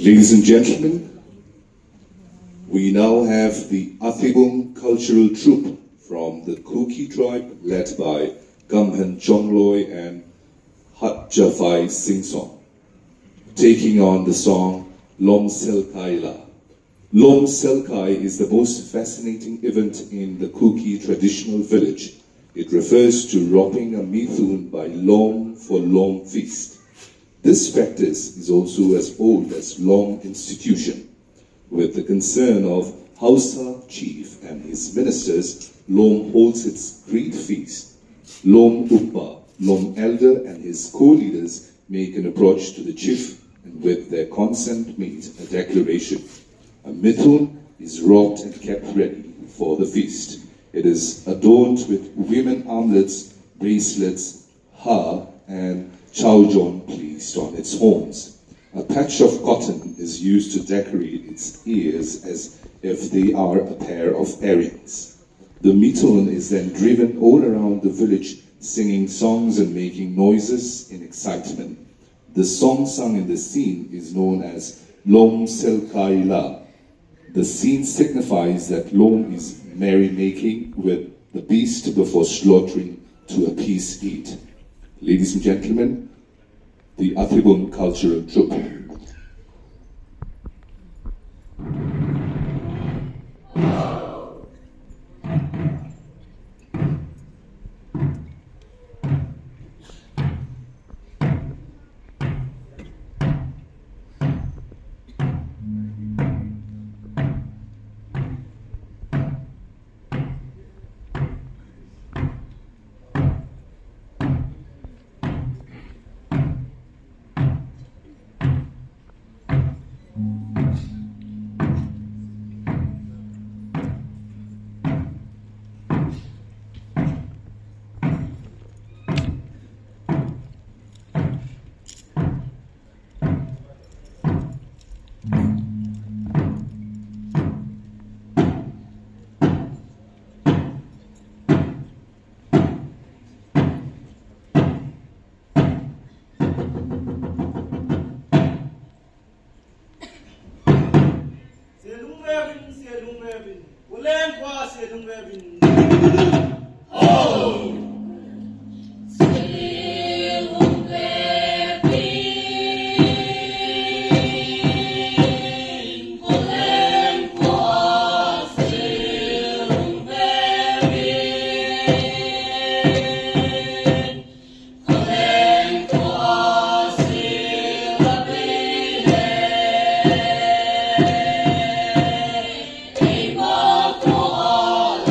Ladies and gentlemen, we now have the Athibung Cultural Troupe from the Kuki tribe led by Gamhen Chongloi and Hatjafai Singsong, taking on the song Lom Selkai La. Lom Selkai is the most fascinating event in the Kuki traditional village. It refers to robbing a mithun by Lom for Lom feast. This practice is also as old as Lom institution. With the concern of Hausa chief and his ministers, Lom holds its great feast. Lom Uppa, Lom elder and his co-leaders make an approach to the chief and with their consent make a declaration. A mithun is robbed and kept ready for the feast. It is adorned with women armlets, bracelets, ha, and chowjon placed on its horns. A patch of cotton is used to decorate its ears as if they are a pair of earrings. The mithun is then driven all around the village, singing songs and making noises in excitement. The song sung in the scene is known as Lom Selkai La. The scene signifies that Lom is merrymaking with the beast before slaughtering to appease it. Ladies and gentlemen, the Athibung Cultural Troupe. Imo to all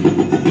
Thank you.